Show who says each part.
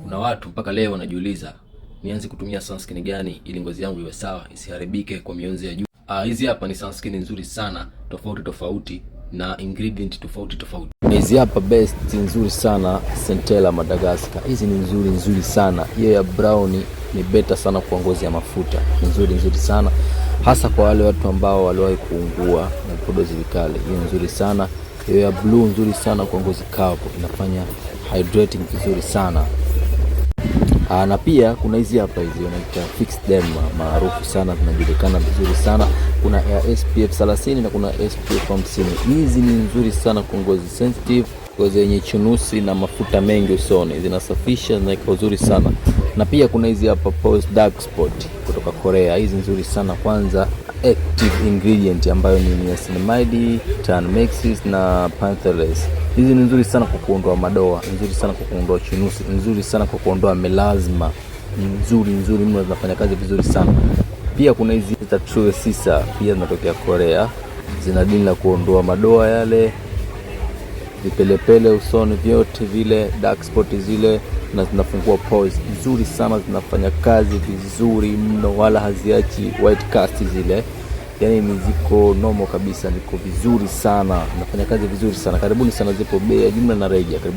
Speaker 1: Kuna watu mpaka leo wanajiuliza nianze kutumia sunscreen gani ili ngozi yangu iwe sawa, isiharibike kwa mionzi ya jua. Hizi hapa ni sunscreen nzuri sana, tofauti tofauti na ingredient tofauti tofauti. Hizi hapa best nzuri sana, Centella Madagascar. Hizi ni nzuri sana. Hiyo ya brown ni beta sana kwa ngozi ya mafuta. Nzuri sana. Hasa kwa wale watu ambao waliwahi kuungua na vipodozi vikali. Hiyo nzuri sana. Hiyo ya blue nzuri sana kwa ngozi kavu. Inafanya hydrating vizuri sana. Na pia kuna hizi hapa, hizi wanaita fixed dem, maarufu sana, zinajulikana vizuri sana. Kuna ya SPF 30 na kuna SPF 50. Hizi ni nzuri sana kwa ngozi sensitive, ngozi yenye chunusi na mafuta mengi usoni. Zinasafisha na iko nzuri sana. Na pia kuna hizi hapa Pose Dark Spot kutoka Korea. Hizi nzuri sana, kwanza active ingredient ambayo ni niacinamide, Tanmexis na pantheress. Hizi ni nzuri sana kwa kuondoa madoa, nzuri sana kwa kuondoa chunusi, nzuri sana kwa kuondoa melasma. Nzuri mno, zinafanya kazi vizuri sana. Pia kuna hizi za True Sisa, pia zinatokea Korea. Zinadili na kuondoa madoa yale, vipelepele usoni vyote vile, dark spot zile, na zinafungua pores nzuri sana, zinafanya kazi vizuri mno, wala haziachi white cast zile. Yaani ni ziko normal kabisa, niko vizuri sana, nafanya kazi vizuri sana. Karibuni sana, zipo bei ya jumla na reja. Karibuni.